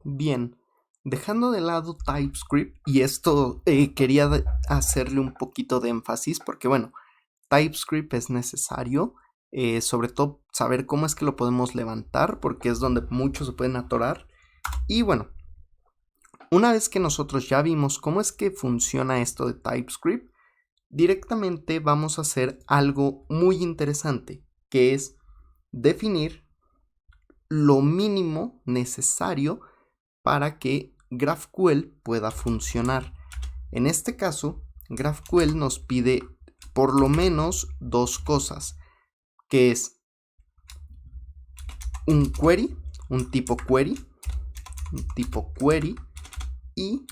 Bien, dejando de lado TypeScript, y esto quería hacerle un poquito de énfasis porque, bueno, TypeScript es necesario, sobre todo saber cómo es que lo podemos levantar, porque es donde muchos se pueden atorar. Y bueno, una vez que nosotros ya vimos cómo es que funciona esto de TypeScript, directamente vamos a hacer algo muy interesante, que es definir lo mínimo necesario para que GraphQL pueda funcionar. En este caso, GraphQL nos pide por lo menos dos cosas, que es un query, un tipo query y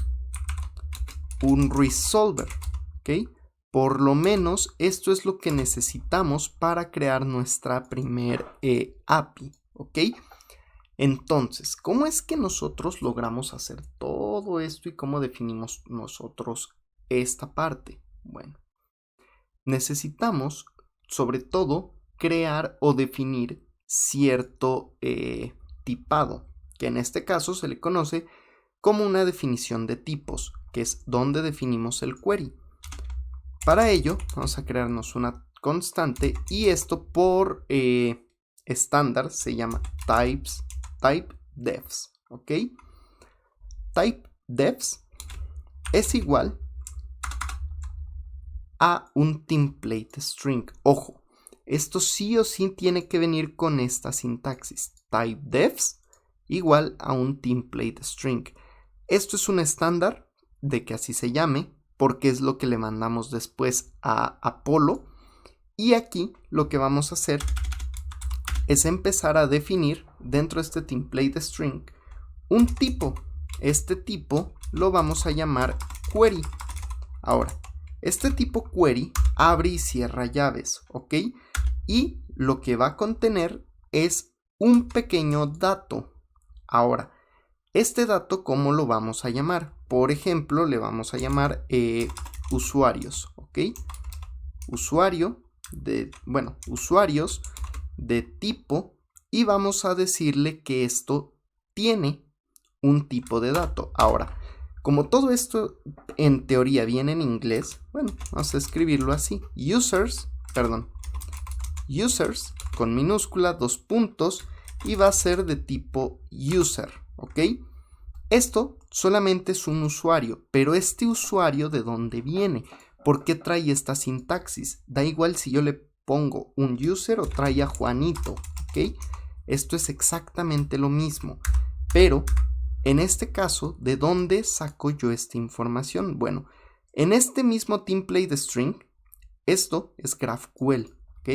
un resolver, ¿ok? Por lo menos esto es lo que necesitamos para crear nuestra primer API, ¿ok? Entonces, ¿cómo es que nosotros logramos hacer todo esto y cómo definimos nosotros esta parte? Bueno, necesitamos sobre todo crear o definir cierto tipado, que en este caso se le conoce como una definición de tipos, que es donde definimos el query. Para ello, vamos a crearnos una constante y esto por estándar se llama typedefs, ¿ok? Typedefs es igual a un template string. Ojo, esto sí o sí tiene que venir con esta sintaxis. Typedefs igual a un template string. Esto es un estándar de que así se llame, porque es lo que le mandamos después a Apollo. Y aquí lo que vamos a hacer es empezar a definir dentro de este template string un tipo. Este tipo lo vamos a llamar query. Ahora, este tipo query abre y cierra llaves, ¿ok? Y lo que va a contener es un pequeño dato. Ahora, este dato, ¿cómo lo vamos a llamar? Por ejemplo, le vamos a llamar usuarios, ¿ok? Usuarios de tipo, y vamos a decirle que esto tiene un tipo de dato. Ahora, como todo esto en teoría viene en inglés, bueno, vamos a escribirlo así. Users con minúscula, 2 puntos, y va a ser de tipo user, ¿ok? Esto solamente es un usuario, pero este usuario ¿de dónde viene? ¿Por qué trae esta sintaxis? Da igual si yo le pongo un user o trae a Juanito, ¿ok? Esto es exactamente lo mismo, pero en este caso, ¿de dónde saco yo esta información? Bueno, en este mismo template string, esto es GraphQL, ¿ok?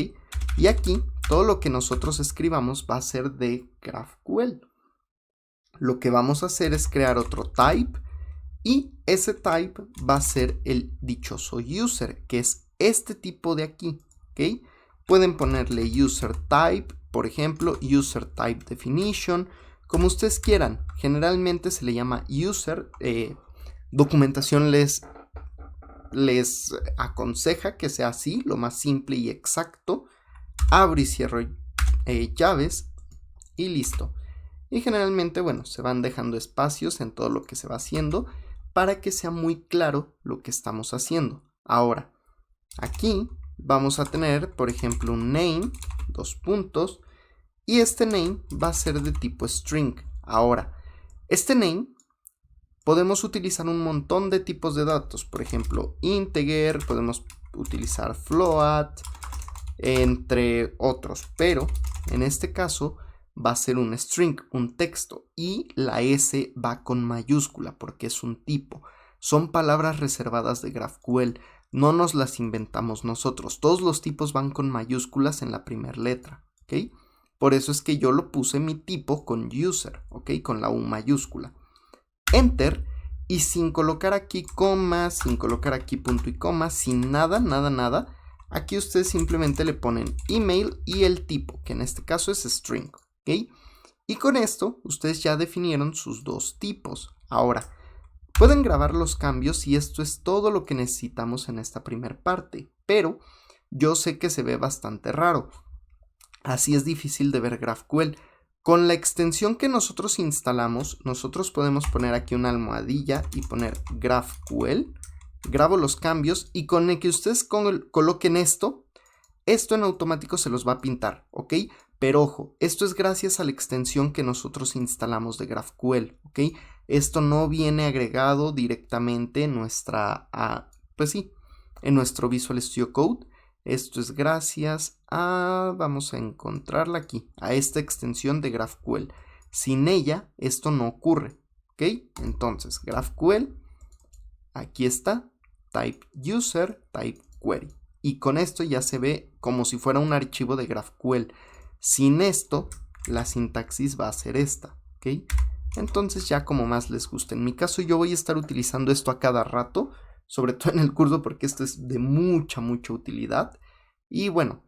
Y aquí todo lo que nosotros escribamos va a ser de GraphQL. Lo que vamos a hacer es crear otro type y ese type va a ser el dichoso user, que es este tipo de aquí, ¿ok? Pueden ponerle user type, por ejemplo, user type definition, como ustedes quieran. Generalmente se le llama user. Documentación les aconseja que sea así, lo más simple y exacto. Abro y cierro llaves y listo. Y generalmente, bueno, se van dejando espacios en todo lo que se va haciendo para que sea muy claro lo que estamos haciendo. Ahora, aquí vamos a tener, por ejemplo, un name, 2 puntos, y este name va a ser de tipo string. Ahora, este name podemos utilizar un montón de tipos de datos, por ejemplo, integer, podemos utilizar float, entre otros, pero en este caso va a ser un string, un texto, y la S va con mayúscula porque es un tipo. Son palabras reservadas de GraphQL, no nos las inventamos nosotros. Todos los tipos van con mayúsculas en la primera letra, ¿ok? Por eso es que yo lo puse mi tipo con user, ¿ok? Con la U mayúscula. Enter, y sin colocar aquí coma, sin colocar aquí punto y coma, sin nada, aquí ustedes simplemente le ponen email y el tipo, que en este caso es string, ¿ok? Y con esto ustedes ya definieron sus dos tipos. Ahora, pueden grabar los cambios y esto es todo lo que necesitamos en esta primera parte, pero yo sé que se ve bastante raro. Así es difícil de ver GraphQL. Con la extensión que nosotros instalamos, nosotros podemos poner aquí una almohadilla y poner GraphQL. Grabo los cambios y con el que ustedes coloquen esto en automático se los va a pintar, ¿ok? Pero ojo, esto es gracias a la extensión que nosotros instalamos de GraphQL, ¿ok? Esto no viene agregado directamente en nuestra, en nuestro Visual Studio Code. Esto es gracias a, vamos a encontrarla aquí, a esta extensión de GraphQL. Sin ella, esto no ocurre, ¿ok? Entonces, GraphQL, aquí está, type user, type query. Y con esto ya se ve como si fuera un archivo de GraphQL. Sin esto, la sintaxis va a ser esta, ¿ok? Entonces ya como más les guste. En mi caso yo voy a estar utilizando esto a cada rato, sobre todo en el curso porque esto es de mucha utilidad. Y bueno,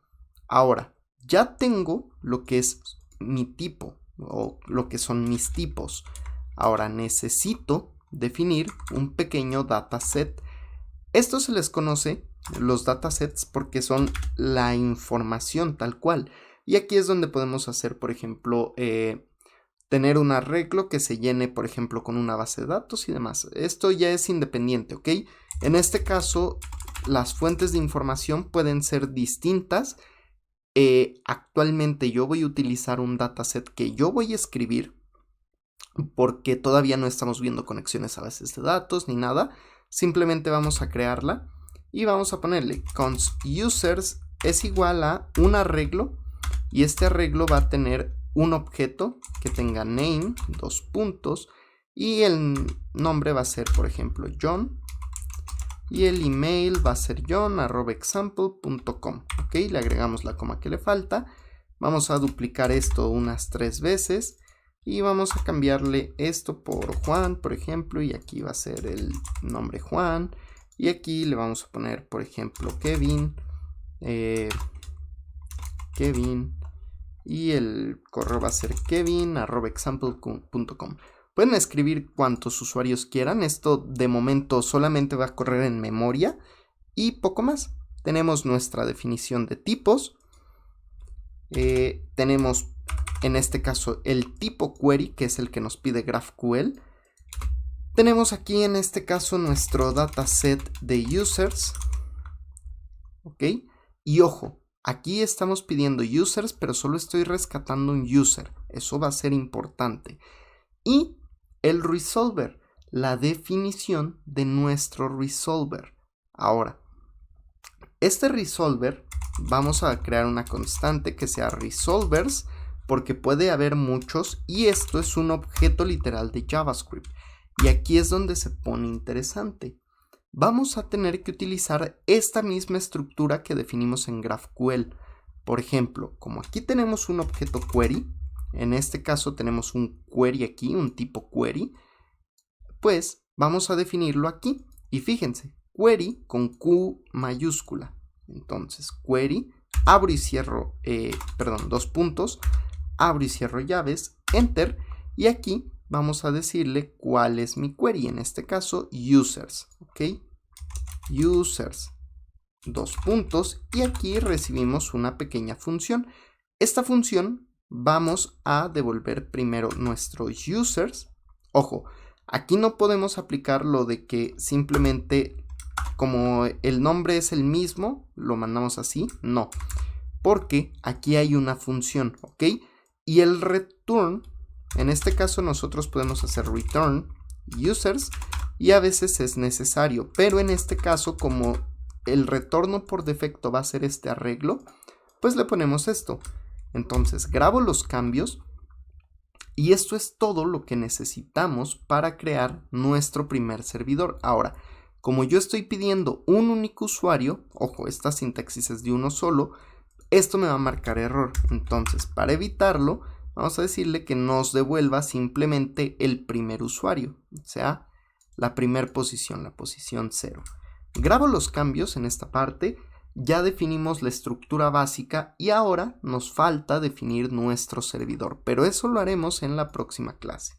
ahora ya tengo lo que es mi tipo o lo que son mis tipos. Ahora necesito definir un pequeño dataset. Esto se les conoce los datasets porque son la información tal cual. Y aquí es donde podemos hacer, por ejemplo, tener un arreglo que se llene, por ejemplo, con una base de datos y demás. Esto ya es independiente, ¿ok? En este caso, las fuentes de información pueden ser distintas. Actualmente yo voy a utilizar un dataset que yo voy a escribir porque todavía no estamos viendo conexiones a bases de datos ni nada. Simplemente vamos a crearla y vamos a ponerle const users es igual a un arreglo y este arreglo va a tener un objeto que tenga name, 2 puntos, y el nombre va a ser, por ejemplo, John, y el email va a ser john@example.com, ok, le agregamos la coma que le falta, vamos a duplicar esto unas 3 veces, y vamos a cambiarle esto por Juan, por ejemplo, y aquí va a ser el nombre Juan, y aquí le vamos a poner, por ejemplo, Kevin, y el correo va a ser kevin@example.com. Pueden escribir cuantos usuarios quieran. Esto de momento solamente va a correr en memoria y poco más. Tenemos nuestra definición de tipos. Tenemos en este caso el tipo query, que es el que nos pide GraphQL. Tenemos aquí en este caso nuestro dataset de users. Ok. Y ojo. Aquí estamos pidiendo users, pero solo estoy rescatando un user. Eso va a ser importante. Y el resolver, la definición de nuestro resolver. Ahora, este resolver, vamos a crear una constante que sea resolvers, porque puede haber muchos, y esto es un objeto literal de JavaScript. Y aquí es donde se pone interesante. Vamos a tener que utilizar esta misma estructura que definimos en GraphQL. Por ejemplo, como aquí tenemos un objeto query, en este caso tenemos un query aquí, un tipo query, pues vamos a definirlo aquí. Y fíjense, query con Q mayúscula. Entonces, query, abro y cierro, 2 puntos, abro y cierro llaves, enter, y aquí vamos a decirle cuál es mi query, en este caso users, ok, users, 2 puntos, y aquí recibimos una pequeña función. Esta función vamos a devolver primero nuestros users. Ojo, aquí no podemos aplicar lo de que simplemente como el nombre es el mismo, lo mandamos así, no, porque aquí hay una función, ok, y el return, en este caso nosotros podemos hacer return users y a veces es necesario, pero en este caso como el retorno por defecto va a ser este arreglo, pues le ponemos esto. Entonces grabo los cambios y esto es todo lo que necesitamos para crear nuestro primer servidor. Ahora, como yo estoy pidiendo un único usuario, ojo, esta sintaxis es de uno solo, esto me va a marcar error. Entonces, para evitarlo, vamos a decirle que nos devuelva simplemente el primer usuario, o sea, la primera posición, la posición 0. Grabo los cambios en esta parte, ya definimos la estructura básica y ahora nos falta definir nuestro servidor, pero eso lo haremos en la próxima clase.